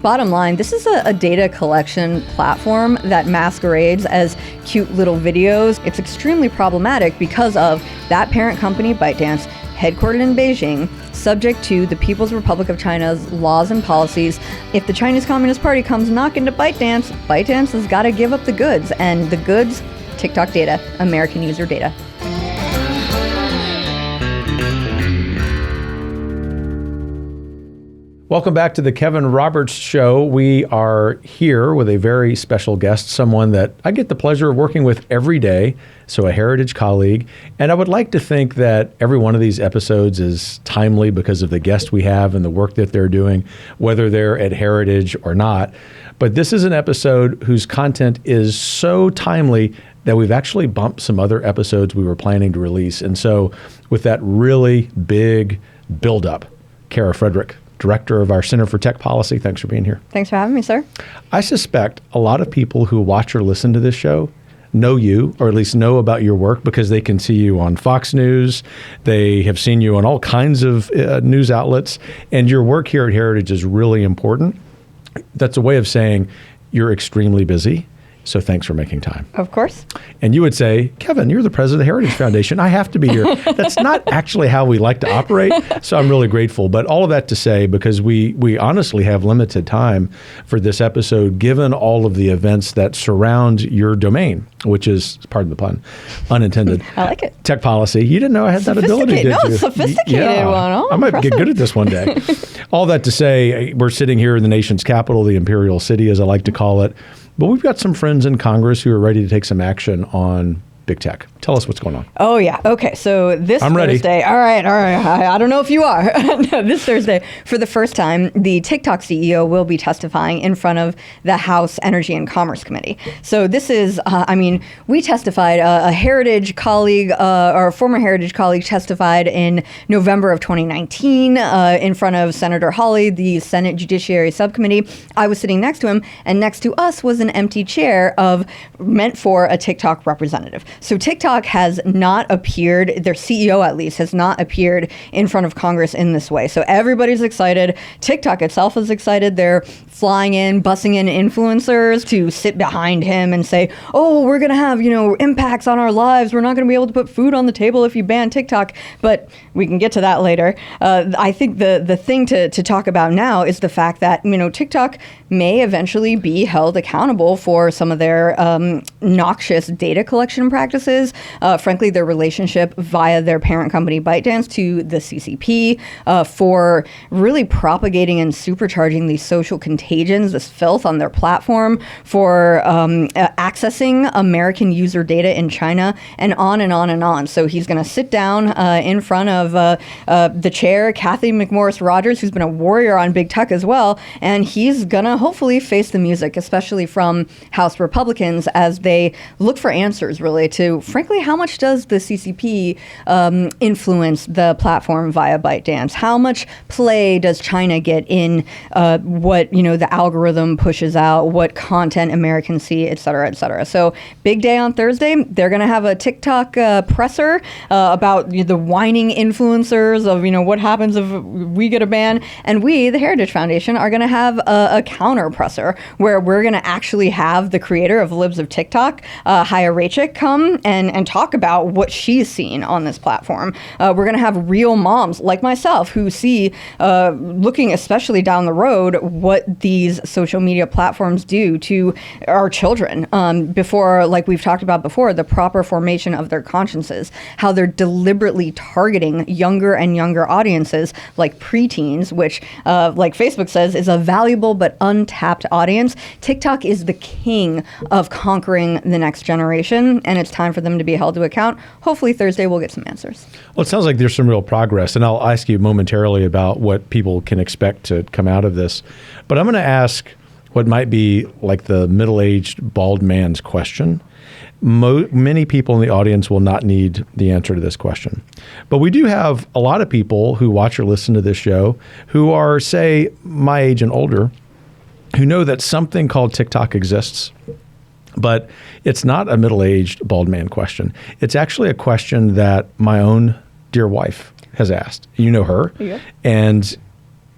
Bottom line, this is a data collection platform that masquerades as cute little videos. It's extremely problematic because of that parent company, ByteDance, headquartered in Beijing, subject to the People's Republic of China's laws and policies. If the Chinese Communist Party comes knocking to ByteDance, ByteDance has got to give up the goods. And the goods, TikTok data, American user data. Welcome back to the Kevin Roberts Show. We are here with a very special guest, someone that I get the pleasure of working with every day, so a Heritage colleague. And I would like to think that every one of these episodes is timely because of the guest we have and the work that they're doing, whether they're at Heritage or not. But this is an episode whose content is so timely that we've actually bumped some other episodes we were planning to release. And so with that really big buildup, Frederick, Director of our Center for Tech Policy. Thanks for being here. Thanks for having me, sir. I suspect a lot of people who watch or listen to this show know you, or at least know about your work, because they can see you on Fox News. They have seen you on all kinds of news outlets, and your work here at Heritage is really important. That's a way of saying you're extremely busy. So thanks for making time. Of course. And you would say, Kevin, you're the president of the Heritage Foundation. I have to be here. That's not actually how we like to operate. So I'm really grateful. But all of that to say, because we honestly have limited time for this episode, given all of the events that surround your domain, which is, pardon the pun, unintended. I like it. Tech policy. You didn't know I had that ability, did you? No, sophisticated one. Oh, I might get good at this one day. All that to say, we're sitting here in the nation's capital, the Imperial City, as I like to call it. But we've got some friends in Congress who are ready to take some action on big tech. Tell us what's going on. Oh, yeah. Okay. So this I'm ready. Thursday, all right. I don't know if you are. No, this Thursday, for the first time, the TikTok CEO will be testifying in front of the House Energy and Commerce Committee. So this is, we testified, a Heritage colleague, or a former Heritage colleague testified in November of 2019 in front of Senator Hawley, the Senate Judiciary Subcommittee. I was sitting next to him, and next to us was an empty chair meant for a TikTok representative. So TikTok has not appeared, their CEO at least, has not appeared in front of Congress in this way. So everybody's excited. TikTok itself is excited. They're flying in, bussing in influencers to sit behind him and say, oh, we're going to have, impacts on our lives. We're not going to be able to put food on the table if you ban TikTok. But we can get to that later. I think the thing to talk about now is the fact that, TikTok may eventually be held accountable for some of their noxious data collection practices. Frankly, their relationship via their parent company ByteDance to the CCP for really propagating and supercharging these social contagions, this filth on their platform, for accessing American user data in China, and on and on and on. So he's going to sit down in front of the chair, Kathy McMorris Rogers, who's been a warrior on big tech as well, and he's going to hopefully face the music, especially from House Republicans, as they look for answers really to, frankly, how much does the CCP influence the platform via ByteDance? How much play does China get in what the algorithm pushes out, what content Americans see, et cetera, et cetera. So big day on Thursday. They're going to have a TikTok presser about the whining influencers of what happens if we get a ban, and we, the Heritage Foundation, are going to have a counter presser where we're going to actually have the creator of Libs of TikTok, Haya Rachik, come and talk about what she's seen on this platform. We're going to have real moms like myself who see, looking especially down the road, what these social media platforms do to our children before, like we've talked about before, the proper formation of their consciences, how they're deliberately targeting younger and younger audiences like preteens, which, like Facebook says, is a valuable but untapped audience. TikTok is the king of conquering the next generation, and it's time for them to be held to account. Hopefully Thursday we'll get some answers. Well, it sounds like there's some real progress, and I'll ask you momentarily about what people can expect to come out of this. But I'm going to ask what might be like the middle-aged bald man's question. Many people in the audience will not need the answer to this question. But we do have a lot of people who watch or listen to this show who are, say, my age and older, who know that something called TikTok exists. But it's not a middle-aged bald man question. It's actually a question that my own dear wife has asked. You know her. Yeah. And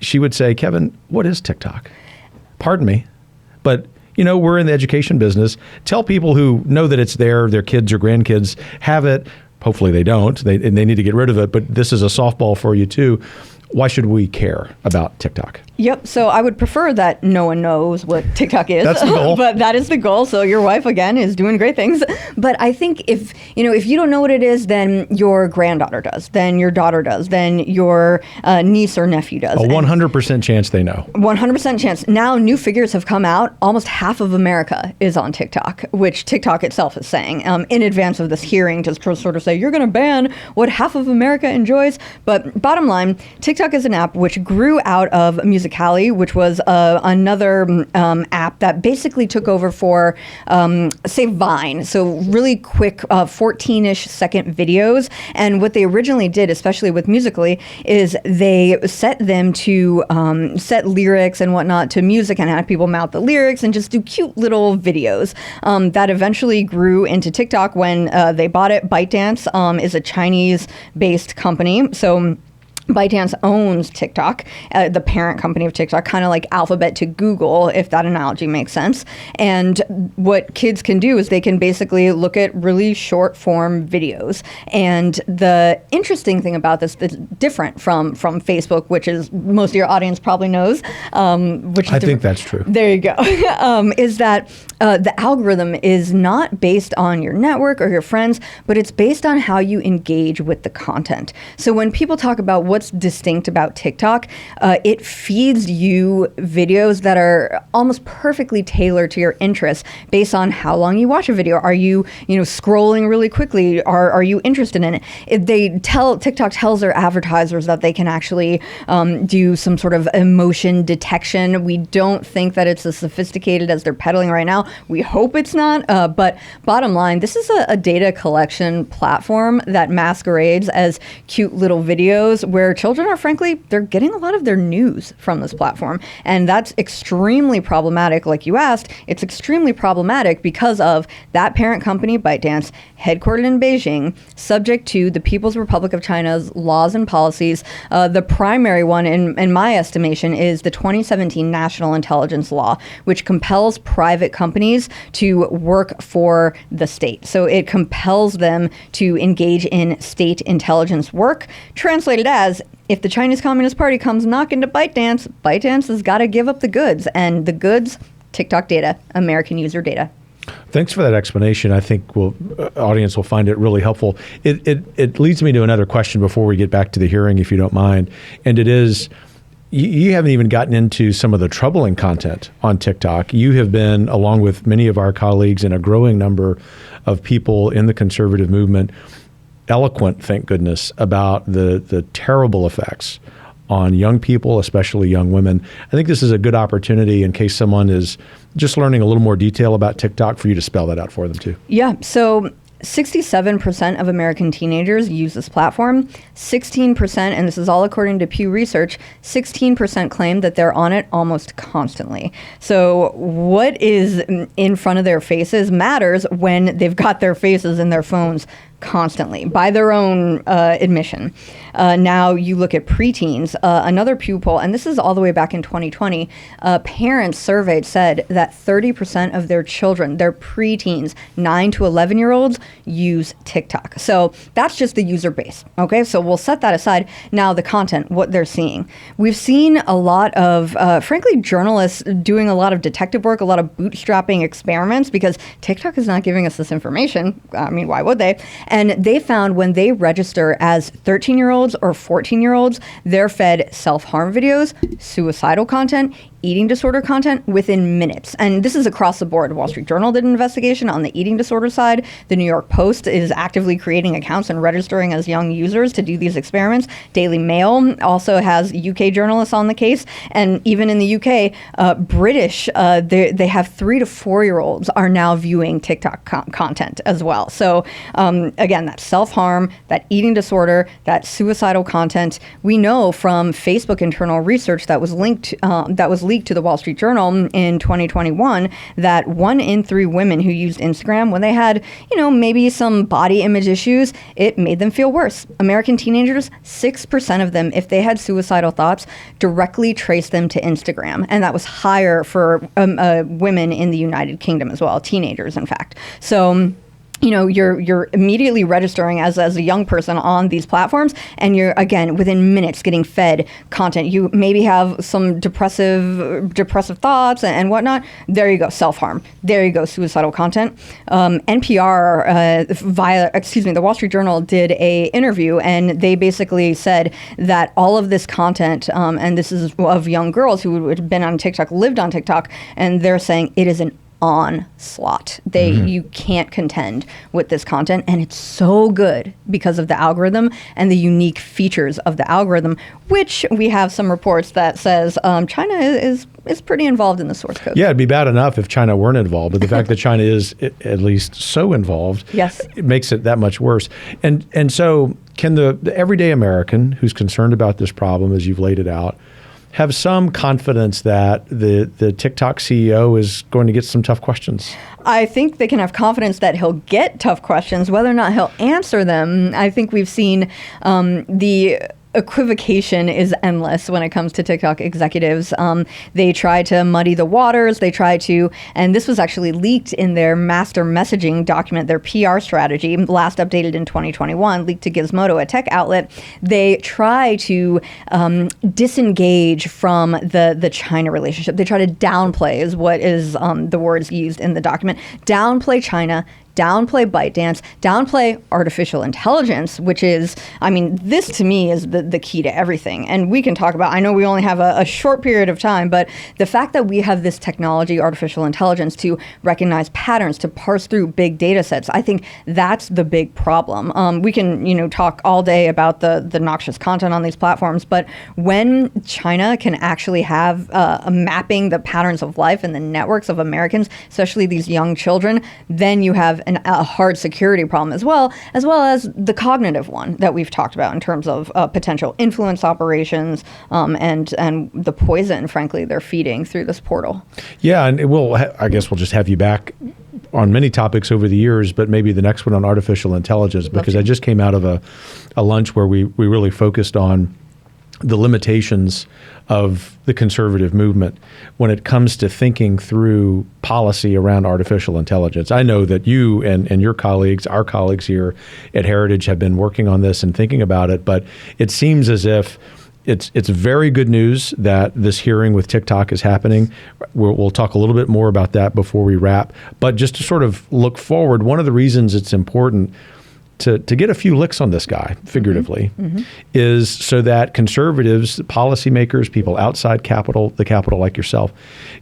she would say, Kevin, what is TikTok? pardon me, but we're in the education business. Tell people who know that it's there, their kids or grandkids have it. Hopefully they don't, and they need to get rid of it. But this is a softball for you too. Why should we care about TikTok? Yep. So I would prefer that no one knows what TikTok is. That's the goal. But that is the goal. So your wife, again, is doing great things. But I think if you don't know what it is, then your granddaughter does, then your daughter does, then your niece or nephew does. A 100% chance they know. 100% chance. Now new figures have come out. Almost half of America is on TikTok, which TikTok itself is saying in advance of this hearing to sort of say, you're going to ban what half of America enjoys. But bottom line, TikTok is an app which grew out of Musical.ly, which was another app that basically took over for, say, Vine. So really quick 14-ish second videos. And what they originally did, especially with Musical.ly, is they set them to set lyrics and whatnot to music and had people mouth the lyrics and just do cute little videos. That eventually grew into TikTok when they bought it. ByteDance is a Chinese-based company. So ByteDance owns TikTok, the parent company of TikTok, kind of like Alphabet to Google, if that analogy makes sense. And what kids can do is they can basically look at really short form videos. And the interesting thing about this that's different from Facebook, which is most of your audience probably knows, which is I think that's true. There you go. Is that the algorithm is not based on your network or your friends, but it's based on how you engage with the content. So when people talk about what's distinct about TikTok, it feeds you videos that are almost perfectly tailored to your interests based on how long you watch a video. Are you, scrolling really quickly? Are you interested in it? TikTok tells their advertisers that they can actually do some sort of emotion detection. We don't think that it's as sophisticated as they're peddling right now. We hope it's not. But bottom line, this is a data collection platform that masquerades as cute little videos where children are, frankly, they're getting a lot of their news from this platform. And that's extremely problematic. Like you asked, it's extremely problematic because of that parent company, ByteDance, headquartered in Beijing, subject to the People's Republic of China's laws and policies. The primary one, in my estimation, is the 2017 National Intelligence Law, which compels private companies to work for the state. So it compels them to engage in state intelligence work, translated as, if the Chinese Communist Party comes knocking to ByteDance, ByteDance has got to give up the goods. And the goods, TikTok data, American user data. Thanks for that explanation. I think audience will find it really helpful. It leads me to another question before we get back to the hearing, if you don't mind. And it is, you haven't even gotten into some of the troubling content on TikTok. You have been, along with many of our colleagues and a growing number of people in the conservative movement, eloquent, thank goodness, about the terrible effects on young people, especially young women. I think this is a good opportunity in case someone is just learning a little more detail about TikTok for you to spell that out for them too. Yeah, so 67% of American teenagers use this platform. 16%, and this is all according to Pew Research, 16% claim that they're on it almost constantly. So what is in front of their faces matters when they've got their faces in their phones constantly, by their own admission. Now you look at preteens, another Pew poll, and this is all the way back in 2020, parents surveyed said that 30% of their children, their preteens, 9 to 11-year-olds, use TikTok. So that's just the user base, okay? So we'll set that aside. Now the content, what they're seeing. We've seen a lot of, frankly, journalists doing a lot of detective work, a lot of bootstrapping experiments, because TikTok is not giving us this information. I mean, why would they? And they found when they register as 13-year-olds or 14-year-olds, they're fed self-harm videos, suicidal content, eating disorder content within minutes. And this is across the board. Wall Street Journal did an investigation on the eating disorder side. The New York Post is actively creating accounts and registering as young users to do these experiments. Daily Mail also has UK journalists on the case. And even in the UK, British, they have 3 to 4-year-olds are now viewing TikTok content as well. So again, that self-harm, that eating disorder, that suicidal content, we know from Facebook internal research that was leaked leaked to the Wall Street Journal in 2021 that 1 in 3 women who used Instagram, when they had, maybe some body image issues, it made them feel worse. American teenagers, 6% of them, if they had suicidal thoughts, directly traced them to Instagram. And that was higher for women in the United Kingdom as well, teenagers, in fact. So, you're immediately registering as a young person on these platforms, and you're, again, within minutes getting fed content. You maybe have some depressive thoughts and whatnot. There you go, self-harm. There you go, suicidal content. NPR, the Wall Street Journal did a interview, and they basically said that all of this content, and this is of young girls who had been on TikTok, lived on TikTok, and they're saying it is an onslaught. You can't contend with this content, and it's so good because of the algorithm and the unique features of the algorithm, which we have some reports that says China is pretty involved in the source code. Yeah, it'd be bad enough if China weren't involved, but the fact that China is at least so involved, yes, it makes it that much worse. And so can the everyday American who's concerned about this problem, as you've laid it out, have some confidence that the TikTok CEO is going to get some tough questions? I think they can have confidence that he'll get tough questions. Whether or not he'll answer them, I think we've seen the equivocation is endless when it comes to TikTok executives. They try to muddy the waters. They try to, and this was actually leaked in their master messaging document, their PR strategy, last updated in 2021, leaked to Gizmodo, a tech outlet. They try to disengage from the China relationship. They try to downplay, is what is the words used in the document, downplay China, downplay ByteDance, downplay artificial intelligence, which is, this to me is the key to everything. And we can talk about, I know we only have a short period of time, but the fact that we have this technology, artificial intelligence, to recognize patterns, to parse through big data sets, I think that's the big problem. We can, talk all day about the noxious content on these platforms, but when China can actually have mapping the patterns of life and the networks of Americans, especially these young children, then you have a hard security problem as well as the cognitive one that we've talked about in terms of potential influence operations and the poison, frankly, they're feeding through this portal. Yeah, and I guess we'll just have you back on many topics over the years, but maybe the next one on artificial intelligence, because I just came out of a lunch where we really focused on the limitations of the conservative movement when it comes to thinking through policy around artificial intelligence. I know that you and your colleagues, our colleagues here at Heritage, have been working on this and thinking about it, but it seems as if it's very good news that this hearing with TikTok is happening. We'll talk a little bit more about that before we wrap, but just to sort of look forward, one of the reasons it's important to get a few licks on this guy, figuratively, is so that conservatives, policymakers, people outside the Capitol like yourself,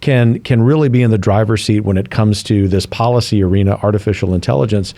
can really be in the driver's seat when it comes to this policy arena, artificial intelligence,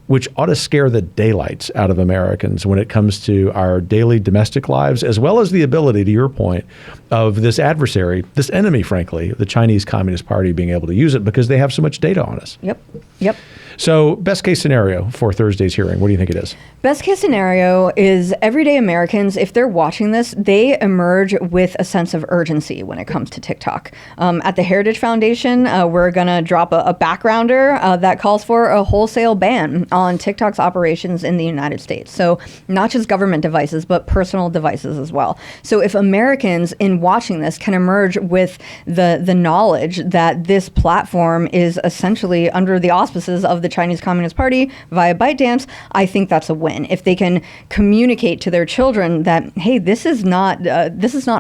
which ought to scare the daylights out of Americans when it comes to our daily domestic lives, as well as the ability, to your point, of this adversary, this enemy, frankly, the Chinese Communist Party, being able to use it because they have so much data on us. Yep. So best case scenario for Thursday's hearing, what do you think it is? Best case scenario is everyday Americans, if they're watching this, they emerge with a sense of urgency when it comes to TikTok. At the Heritage Foundation, we're going to drop a backgrounder that calls for a wholesale ban on TikTok's operations in the United States. So not just government devices, but personal devices as well. So if Americans in watching this can emerge with the knowledge that this platform is essentially under the auspices of the Chinese Communist Party via ByteDance, I think that's a win. If they can communicate to their children that, hey, this is not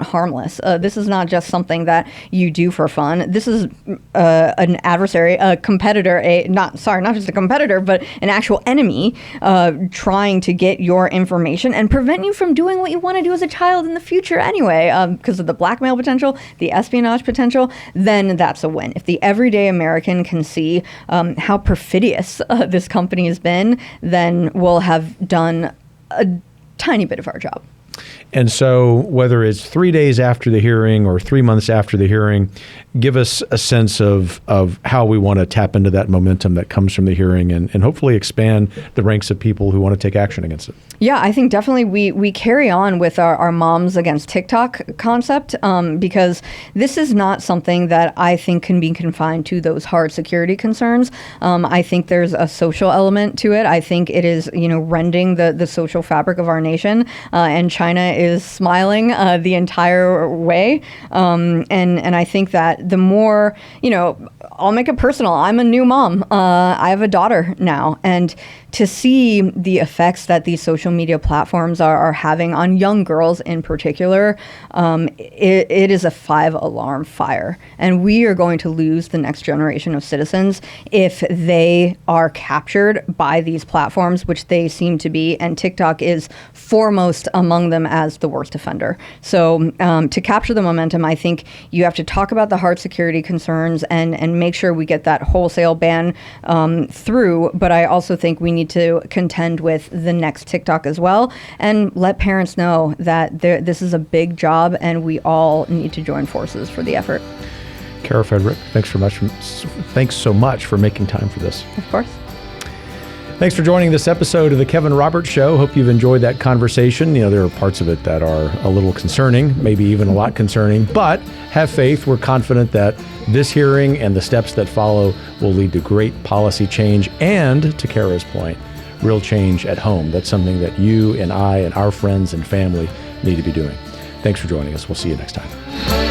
harmless. This is not just something that you do for fun. This is an adversary, a competitor, not just a competitor, but an actual enemy trying to get your information and prevent you from doing what you want to do as a child in the future anyway, because of the blackmail potential, the espionage potential, then that's a win. If the everyday American can see how perfidious this company has been, then we'll have done a tiny bit of our job. And so whether it's 3 days after the hearing or 3 months after the hearing, give us a sense of how we want to tap into that momentum that comes from the hearing and hopefully expand the ranks of people who want to take action against it. Yeah, I think definitely we carry on with our Moms Against TikTok concept because this is not something that I think can be confined to those hard security concerns. I think there's a social element to it. I think it is, rending the social fabric of our nation, and China is smiling the entire way. And I think that the more, I'll make it personal. I'm a new mom. I have a daughter now, and to see the effects that these social media platforms are having on young girls in particular, it is a 5-alarm fire. And we are going to lose the next generation of citizens if they are captured by these platforms, which they seem to be. And TikTok is foremost among them as the worst offender. So to capture the momentum, I think you have to talk about the hard security concerns and make sure we get that wholesale ban through. But I also think we need to contend with the next TikTok as well and let parents know that this is a big job and we all need to join forces for the effort. Kara Frederick, thanks so much for making time for this. Of course. Thanks for joining this episode of The Kevin Roberts Show. Hope you've enjoyed that conversation. There are parts of it that are a little concerning, maybe even a lot concerning, but have faith. We're confident that this hearing and the steps that follow will lead to great policy change and, to Kara's point, real change at home. That's something that you and I and our friends and family need to be doing. Thanks for joining us. We'll see you next time.